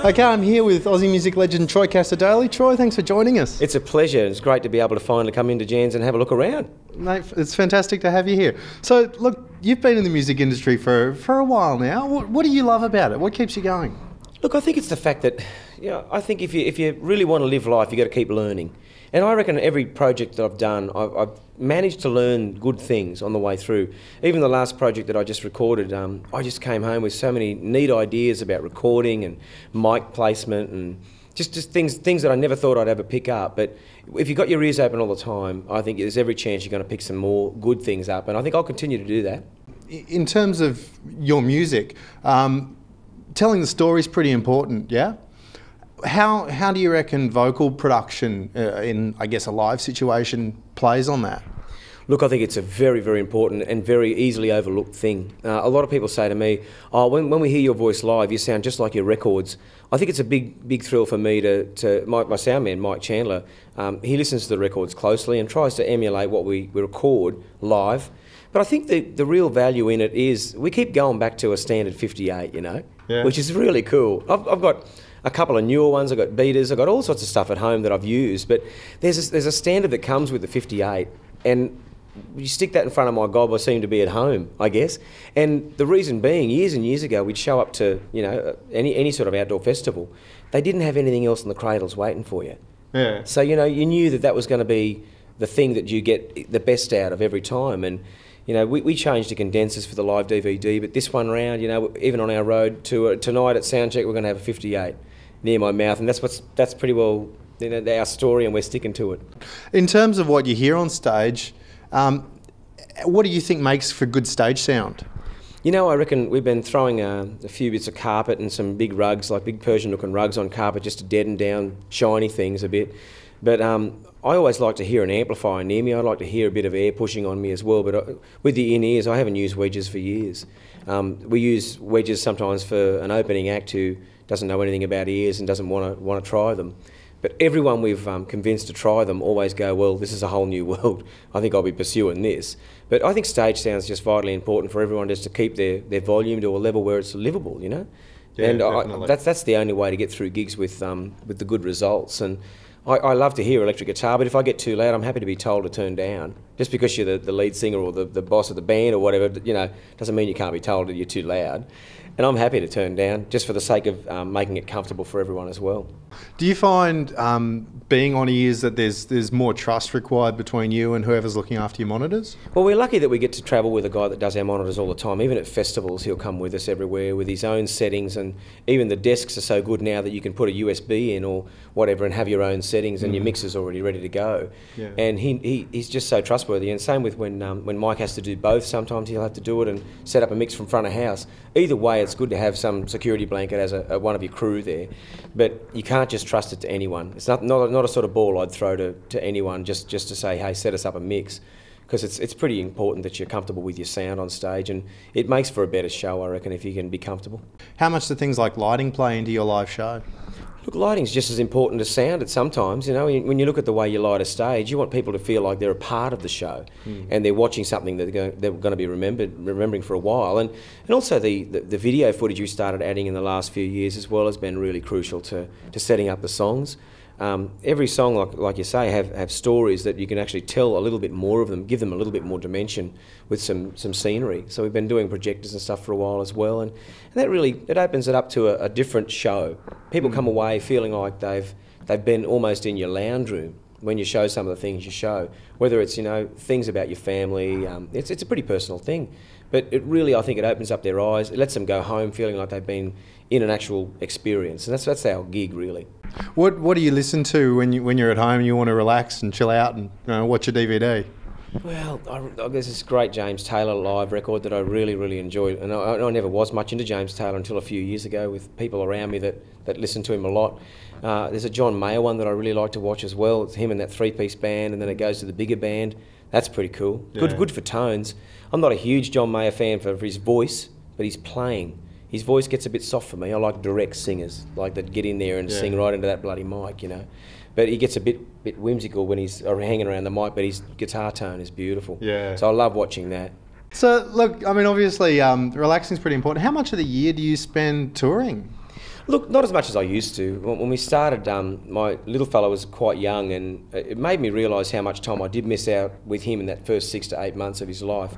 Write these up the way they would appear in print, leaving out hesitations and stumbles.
Okay, I'm here with Aussie music legend Troy Cassar-Daley. Troy, thanks for joining us. It's a pleasure. It's great to be able to finally come into Jans and have a look around. Mate, it's fantastic to have you here. So, look, you've been in the music industry for a while now. What do you love about it? What keeps you going? Look, I think it's the fact that, I think if you really want to live life, you've got to keep learning. And I reckon every project that I've done, I've managed to learn good things on the way through. Even the last project that I just recorded, I just came home with so many neat ideas about recording and mic placement and just things that I never thought I'd ever pick up. But if you've got your ears open all the time, I think there's every chance you're going to pick some more good things up. And I think I'll continue to do that. In terms of your music, telling the story is pretty important, yeah? How do you reckon vocal production in, I guess, a live situation plays on that? Look, I think it's a very, very important and very easily overlooked thing. A lot of people say to me, oh, when we hear your voice live, you sound just like your records. I think it's a big thrill for me my sound man, Mike Chandler, he listens to the records closely and tries to emulate what we record live. But I think the real value in it is we keep going back to a standard 58, Yeah. Which is really cool. I've got a couple of newer ones, I've got beaters, I've got all sorts of stuff at home that I've used, but there's a standard that comes with the 58, and you stick that in front of my gob, I seem to be at home, I guess. And the reason being, years and years ago, we'd show up to, any sort of outdoor festival. They didn't have anything else in the cradles waiting for you. Yeah. So, you knew that was going to be the thing that you get the best out of every time. And, we changed the condensers for the live DVD, but this one round, even on our road to tonight at Soundcheck, we're going to have a 58 near my mouth, and that's pretty well our story, and we're sticking to it. In terms of what you hear on stage, what do you think makes for good stage sound? I reckon we've been throwing a few bits of carpet and some big rugs, like big Persian looking rugs on carpet, just to deaden down shiny things a bit. But I always like to hear an amplifier near me. I like to hear a bit of air pushing on me as well. But with the in-ears, I haven't used wedges for years. We use wedges sometimes for an opening act who doesn't know anything about ears and doesn't want to try them. But everyone we've convinced to try them always go, well, this is a whole new world. I think I'll be pursuing this. But I think stage sound's just vitally important for everyone just to keep their volume to a level where it's livable, Yeah, and definitely. that's the only way to get through gigs with the good results. And I love to hear electric guitar, but if I get too loud, I'm happy to be told to turn down. Just because you're the lead singer or the boss of the band or whatever, doesn't mean you can't be told that you're too loud. And I'm happy to turn down, just for the sake of making it comfortable for everyone as well. Do you find, being on ears, that there's more trust required between you and whoever's looking after your monitors? Well, we're lucky that we get to travel with a guy that does our monitors all the time. Even at festivals, he'll come with us everywhere with his own settings, and even the desks are so good now that you can put a USB in or whatever and have your own settings, and your mixer's already ready to go. Yeah. And he's just so trustworthy. And same with when Mike has to do both. Sometimes he'll have to do it and set up a mix from front of house. Either way, it's good to have some security blanket as one of your crew there, but you can't just trust it to anyone. It's not a sort of ball I'd throw to anyone just to say, hey, set us up a mix, because it's pretty important that you're comfortable with your sound on stage, and it makes for a better show, I reckon, if you can be comfortable. How much do things like lighting play into your live show? Look, lighting's just as important as sound at sometimes. When you look at the way you light a stage, you want people to feel like they're a part of the show, and they're watching something that they're going to be remembering for a while. And also the video footage we started adding in the last few years as well has been really crucial to setting up the songs. Every song, like you say, have stories that you can actually tell a little bit more of them, give them a little bit more dimension with some scenery. So we've been doing projectors and stuff for a while as well, and that really opens it up to a different show. People come away feeling like they've been almost in your lounge room when you show some of the things you show. Whether it's things about your family, it's a pretty personal thing, but I think it opens up their eyes. It lets them go home feeling like they've been in an actual experience, and that's our gig really. What do you listen to when you're at home and you want to relax and chill out and watch a DVD? Well, there's this great James Taylor live record that I really, really enjoyed, and I never was much into James Taylor until a few years ago with people around me that listened to him a lot. There's a John Mayer one that I really like to watch as well. It's him and that three-piece band, and then it goes to the bigger band. That's pretty cool. Yeah. Good for tones. I'm not a huge John Mayer fan for his voice, but he's playing. His voice gets a bit soft for me. I like direct singers, like that get in there and sing right into that bloody mic, But he gets a bit whimsical when he's hanging around the mic, but his guitar tone is beautiful. Yeah. So I love watching that. So, look, I mean, obviously, relaxing is pretty important. How much of the year do you spend touring? Look, not as much as I used to. When we started, my little fellow was quite young, and it made me realise how much time I did miss out with him in that first 6 to 8 months of his life.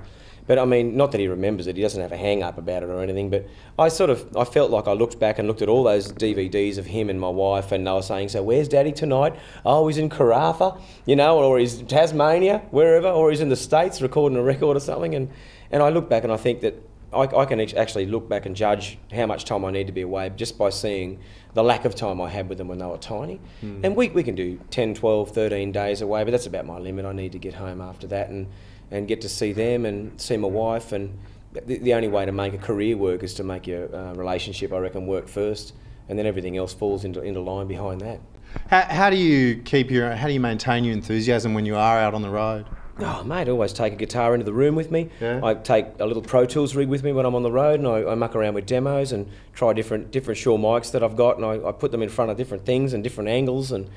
But I mean, not that he remembers it, he doesn't have a hang-up about it or anything, but I felt like I looked back and looked at all those DVDs of him and my wife, and they were saying, so where's Daddy tonight? Oh, he's in Karratha, you know, or he's in Tasmania, wherever, or he's in the States recording a record or something, and I look back and I think that I can actually look back and judge how much time I need to be away just by seeing the lack of time I had with them when they were tiny. And we can do 10, 12, 13 days away, but that's about my limit. I need to get home after that and get to see them and see my wife. And the only way to make a career work is to make your relationship, I reckon, work first, and then everything else falls into line behind that. How do you maintain your enthusiasm when you are out on the road? Oh, mate, I always take a guitar into the room with me. Yeah. I take a little Pro Tools rig with me when I'm on the road, and I muck around with demos and try different Shure mics that I've got, and I put them in front of different things and different angles, and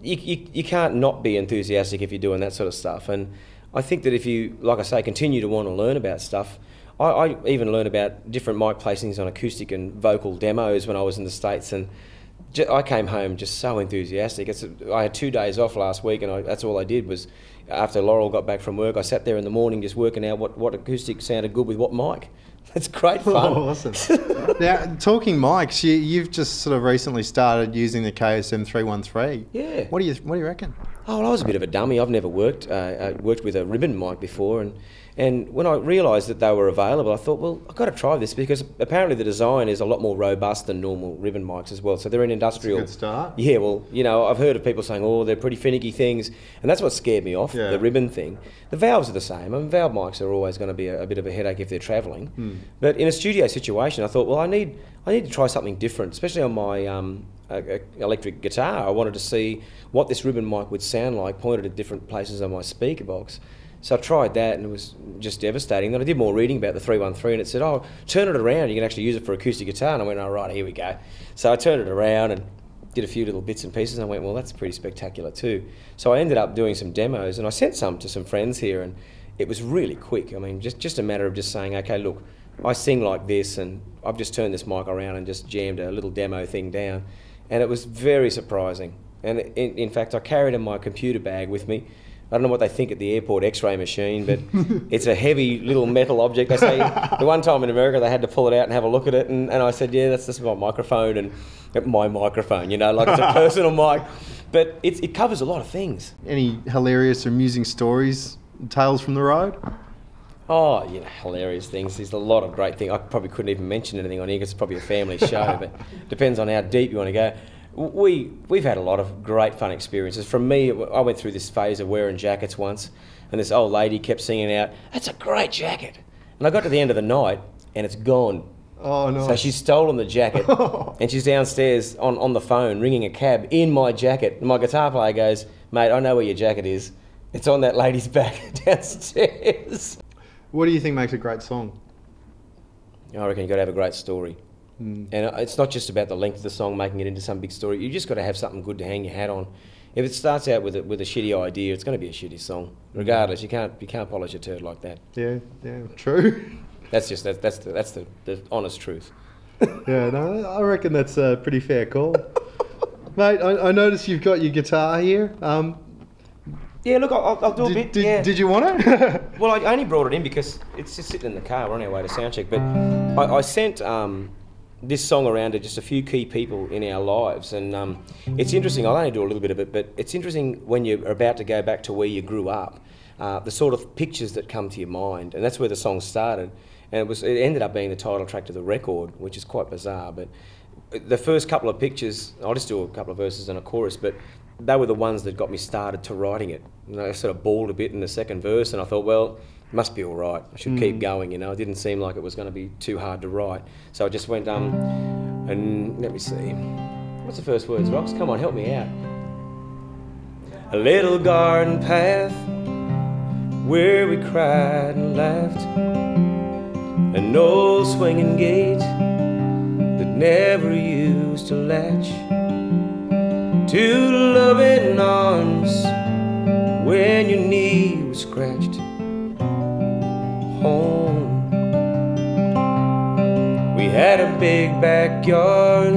you can't not be enthusiastic if you're doing that sort of stuff. And I think that if you, like I say, continue to want to learn about stuff, I even learned about different mic placings on acoustic and vocal demos when I was in the States, and I came home just so enthusiastic. I had 2 days off last week, and that's all I did was, after Laurel got back from work, I sat there in the morning just working out what acoustic sounded good with what mic. It's great fun. Oh, awesome. Now, talking mics, you've just sort of recently started using the KSM 313. Yeah. What do you reckon? Oh, well, I was a bit of a dummy. I've never worked with a ribbon mic before, and when I realised that they were available, I thought, well, I've got to try this, because apparently the design is a lot more robust than normal ribbon mics as well. So they're an industrial... That's a good start. Yeah, well, you know, I've heard of people saying, oh, they're pretty finicky things, and that's what scared me off, the ribbon thing. The valves are the same. I mean, valve mics are always going to be a bit of a headache if they're travelling. But in a studio situation, I thought, well, I need to try something different, especially on my electric guitar. I wanted to see what this ribbon mic would sound like, pointed at different places on my speaker box. So I tried that, and it was just devastating. Then I did more reading about the 313, and it said, oh, turn it around, you can actually use it for acoustic guitar. And I went, oh, right, here we go. So I turned it around and did a few little bits and pieces, and I went, well, that's pretty spectacular too. So I ended up doing some demos, and I sent some to some friends here, and it was really quick. I mean, just a matter of just saying, okay, look, I sing like this, and I've just turned this mic around and just jammed a little demo thing down. And it was very surprising. And in fact, I carried in my computer bag with me. I don't know what they think at the airport X-ray machine, but it's a heavy little metal object. They say the one time in America they had to pull it out and have a look at it, and I said, yeah, that's my microphone, and my microphone, you know, like it's a personal mic. But it covers a lot of things. Any hilarious or amusing stories, tales from the road? Oh, you know, hilarious things. There's a lot of great things. I probably couldn't even mention anything on here because it's probably a family show, but depends on how deep you want to go. We've had a lot of great fun experiences. From me, I went through this phase of wearing jackets once, and this old lady kept singing out, "That's a great jacket." And I got to the end of the night, and it's gone. Oh, no. So she's stolen the jacket, and she's downstairs on the phone ringing a cab in my jacket. And my guitar player goes, "Mate, I know where your jacket is. It's on that lady's back downstairs." What do you think makes a great song? I reckon you've got to have a great story. And it's not just about the length of the song, making it into some big story. You just got to have something good to hang your hat on. If it starts out with a shitty idea, it's going to be a shitty song. Regardless, you can't polish a turd like that. Yeah, true. That's the honest truth. Yeah, no, I reckon that's a pretty fair call. Mate, I noticed you've got your guitar here. Yeah, look, I'll do a bit. Did you want it? Well, I only brought it in because it's just sitting in the car. We're on our way to soundcheck. But I sent this song around to just a few key people in our lives. And it's interesting. I'll only do a little bit of it, but it's interesting when you're about to go back to where you grew up, the sort of pictures that come to your mind. And that's where the song started. And it ended up being the title track to the record, which is quite bizarre. But the first couple of pictures, I'll just do a couple of verses and a chorus, but they were the ones that got me started to writing it. And I sort of bawled a bit in the second verse, and I thought, well, it must be all right. I should keep going, you know. It didn't seem like it was going to be too hard to write. So I just went, and let me see. What's the first words, Rox? Come on, help me out. A little garden path where we cried and laughed, an old swinging gate that never used to latch, to the loving arms when your knee was scratched. Home, we had a a big backyard.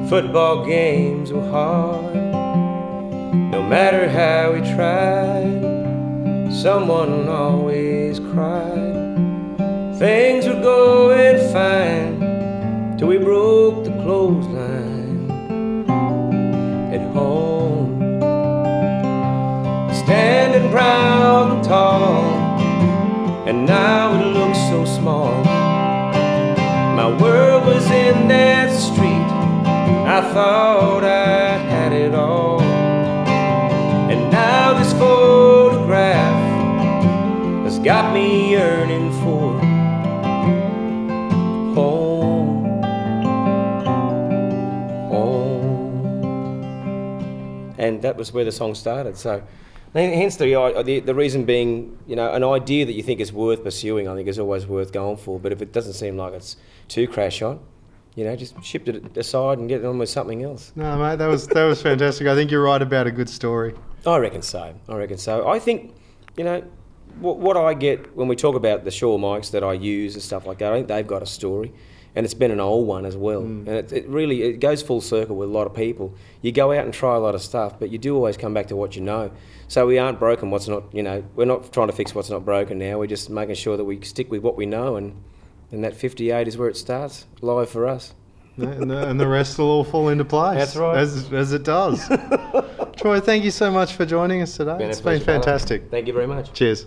Football games were hard. No matter how we tried, someone always cried. Things were going fine till we broke the clothesline at home. Standing proud and tall, and now it looks so small. My world was in that street, I thought I had it all. And now this photograph has got me yearning for home, home. And that was where the song started. So hence the reason being, you know, an idea that you think is worth pursuing, I think is always worth going for. But if it doesn't seem like it's too crash on, you know, just shift it aside and get on with something else. No, mate, that was fantastic. I think you're right about a good story. I reckon so. I think, you know, what I get when we talk about the Shure mics that I use and stuff like that, I think they've got a story. And it's been an old one as well. And it really goes full circle with a lot of people. You go out and try a lot of stuff, but you do always come back to what you know. So we aren't broken what's not, you know, we're not trying to fix what's not broken now. We're just making sure that we stick with what we know, and that 58 is where it starts, live for us. And the rest will all fall into place. That's right. As it does. Troy, thank you so much for joining us today. It's been fantastic. Thank you very much. Cheers.